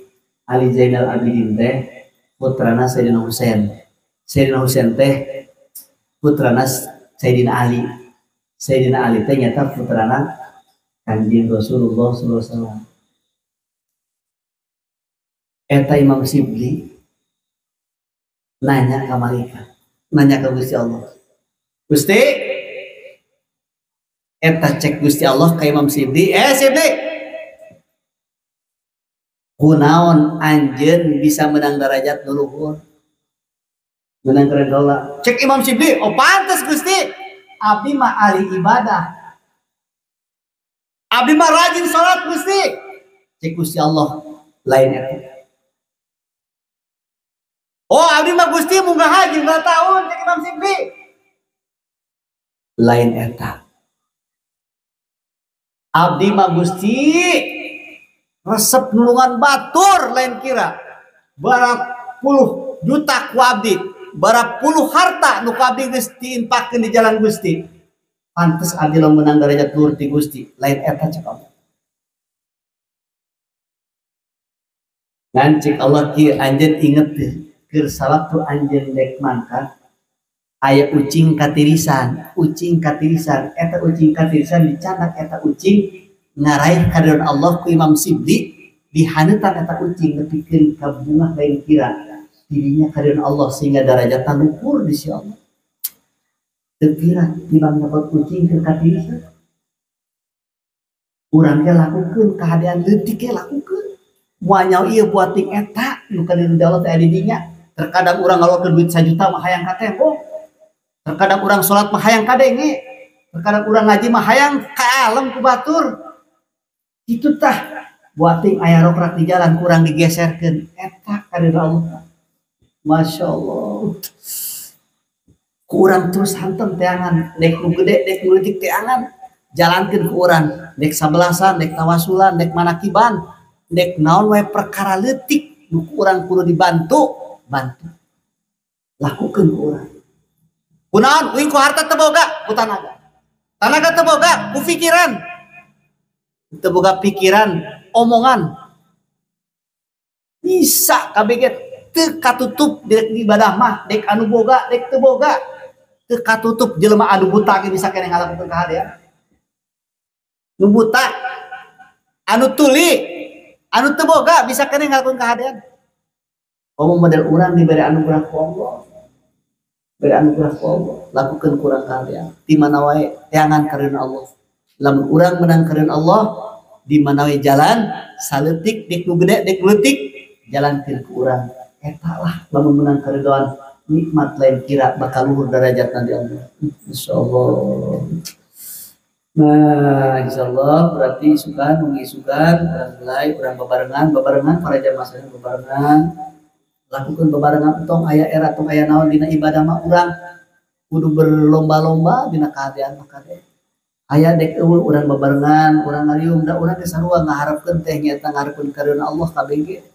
teh putrana Sayyidina Husain teh putrana Sayyidina Ali teh nyata putrana Kanjeng Rasulullah sallallahu alaihi wasallam. Eta Imam Sibli nanya ka malaikat, nanya ka Gusti Allah. Gusti, eta cek Gusti Allah ka Imam Sibli, Sibli, kunaon anjeun bisa menang derajat nu luhur, menang kerendola. Cek Imam Sibli, oh pantes Gusti, abdi mah ahli ibadah, abdi mah rajin salat Gusti. Cek Gusti Allah, lain eta. Oh abdi mah Gusti munggah haji 2 tahun, cek Imam Sibli. Lain eta. Abdi mah Gusti resep nulungan batur lain kira. Barang puluh juta ku abdi, barang puluh harta nu ku abdi geus diinfakkeun di jalan Gusti. Pantes abdi lo menang derajat luhur ti Gusti. Lain eta cek Allah. Ngan cek Allah kieu anjeun inget teh. Keur salat tu anjeun dek mangkat aya ucing katirisan eta ucing katirisan dicanak eta ucing ngaraih karidhoan Allah ku Imam Sibli dihaneutan eta ucing nepikeun ka bunga lain kira dirinya karidhoan Allah sehingga derajatna luhur di sisi Allah. Teu kira tibang dapat ucing keur katirisan urang ge lakukeun kahadean leutik ge lakukeun moal nyaho ieu buat ting eta nu karidhoan Allah teh aya di dinya. Terkadang orang ngeluarkan duit 1 juta mah hayang ka tembok. Terkadang orang sholat mah hayang ka denge. Terkadang orang ngaji mah hayang ka alam ku batur. Itu tah buat ting aya rokrak di jalan kurang digeserkeun eta karidhoan Allah. Masyaallah. Ku urang terus hantem teangan, dek nu gede, dek nu leutik teangan. Jalankeun ku urang, dek 11-an, dek tawasulan, dek manakiban, dek naon wae perkara leutik nu urang kudu dibantu. Lakukan ku urang. Kunaon uing ku harta teu boga ku tanaga teu boga ku pikiran teu boga pikiran omongan bisa kabeh teu katutup dek ibadah mah dek anu boga dek teu boga teu katutup jelema anu buta ge bisa keneh ngalakukeun kahadean nu buta anu tuli anu teu boga bisa keneh ngalakukeun kahadean. Model urang diberi anugerah ku Allah. Beri anugerah ku Allah, lakukeun kurang kahadean. Di mana wae teangan kareuna Allah. Lamun urang menang kareuna Allah, di mana wae jalan saleutik dek nu gede dek leutik jalankeun ku urang. Eta lah lamun menang karidhoan nikmat lain kira bakal luhur derajatna di Allah. Insyaallah. Nah, insyaallah berarti isukan mengisukan mulai urang bebarengan para jamaah sekalian bebarengan lakukan bebarengan tong aya era tong aya naon dina ibadah mah urang kudu berlomba-lomba dina kahadean makade. Aya dek eueuh urang bebarengan urang ngaliung da urang teh sarua ngaharepkeun teh nyaeta ngaharepkeun kareuna Allah kabeh.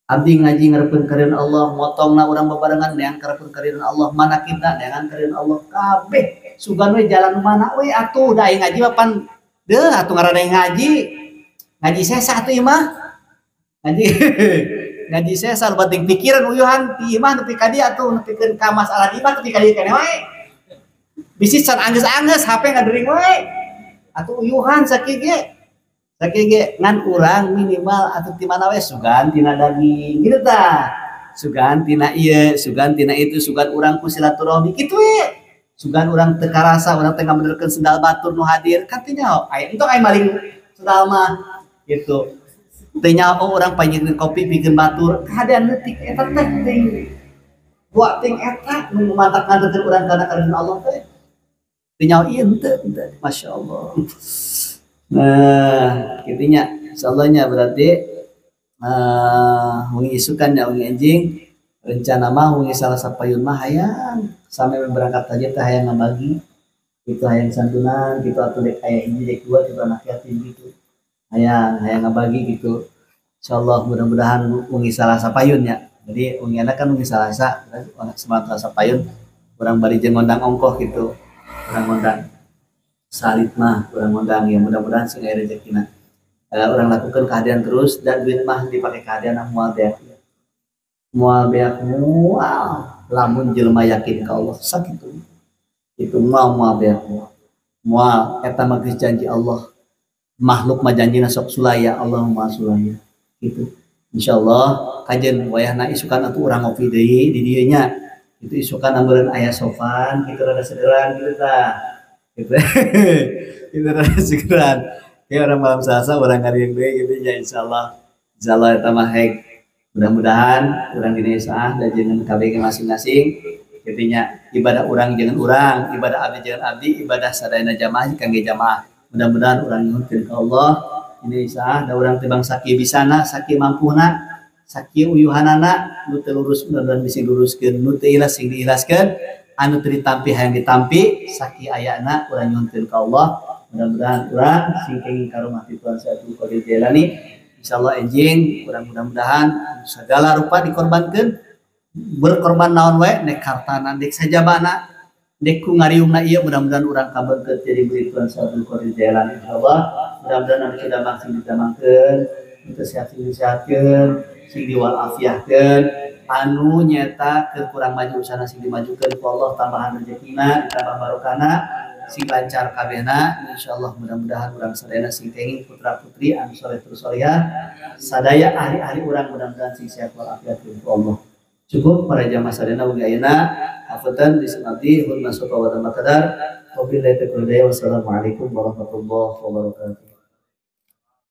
Abdi ngaji ngarepkeun kareuna Allah, motongna urang bebarengan neangan karepeun kareuna Allah, manakibna neangan kareuna Allah kabeh. Sugan we jalan mana we atuh da aing ngaji papan deuh atuh ngaranna ngaji. Ngaji sesa atuh imah. Ngaji ngaji sesa lu penting pikiran uyuhan ti imah nepi ka dieu atuh nepikeun ka masalah di imah nepi ka dieu keneh wae. Bisi can anggeus-anggeus HP ngadering wae. Atuh uyuhan sakige. Sakege ngan urang minimal atuh ti mana we sugan tina daging gitu tah. Sugan tina ieu, sugan tina itu, sugan urang ku silaturahmi kitu we. Sugan urang teu karasa urang teh ngabenerkeun sendal batur nu hadir kan teu nyaho. Aya entok aya maling sendal mah gitu. Teu nyaho urang panyeunkeun kopi pikeun batur kahadean leutik eta teh teuing. Dua ting eta nu mantap nganterkeun urang kana kareuna Allah teh. Teu nyaho ieu teu, masyaallah. Nah, kitunya insyaallah berarti wengi isukan ya wengi anjing rencana mah wengi salah sapayun mah hayang sampai berangkat aja teh hayang ngabagi itu hayang santunan gitu atuh dek aya hiji dek dua gitu anak yatim gitu hayang ngabagi gitu insyaallah mudah-mudahan wengi salah sapayun ya jadi wengi anak kan wengi salasa semalam salah sapayun urang bari jeung ngondang ongkoh gitu urang ngondang salit mah urang ngondang ya mudah-mudahan sing aya rezekina urang lakukeun kahadean terus dan duit mah dipake kahadean moal beak mual lamun jelema yakin ka Allah sakitu itu moal beak moal eta mah geus janji Allah makhluk mah janjina sok sulaya Allahumma sulaya gitu insyaallah kajen wayahna isukan atuh urang ngopi deui di dieu nya itu isukan ameureun aya sofan kitu rada sederan gitu tah gitu itu rada segeran ya orang malam Selasa orang ngariung deui gitu ya insyaallah eta mah hek mudah-mudahan urang di desa dan jeung kabeh masing-masing kitunya ibadah urang jeung urang ibadah abdi jeung abdi ibadah sadayana jamaah kangge jamaah mudah-mudahan urang nyuhunkeun ka Allah di desa da urang teh bangsa kieu bisana sakieu mampuna sakieu uyuhanana nu teu lurus mudah-mudahan bisa luruskeun nu teu ilas sing diilaskeun anu teu ditampi hayang ditampi sakieu ayana urang nyuhunkeun ka Allah mudah-mudahan urang sing kenging ka rumah ti Tuhan Sayyidul Qadir Jailani insyaallah enjing urang mudah-mudahan segala rupa dikorbankeun berkorban naon wae nek hartana dek sajabana dek ku ngariungna ieu mudah-mudahan urang kabeungkeut jadi murid Tuhan Sayyidul Qadir Jailani insyaallah mudah-mudahan anu sudah sing ditamangkeun kesehatan disehatkeun sing diwalafiahkeun anu nyata kekurang maju usana sing dimajukeun ku Allah tambahan rezekina ditambah barokahna sing lancar kabehna insyaallah mudah-mudahan urang sadayana sing kenging putra-putri anu saleh terus salihah sadaya ahli-ahli urang mudah-mudahan sing sehat walafiat ku Allah cukup para jamaah sadayana ugi ayeuna afatan disunati hurna sopa wa qadar wabillahi taufiq wassalamu alaikum warahmatullahi wabarakatuh.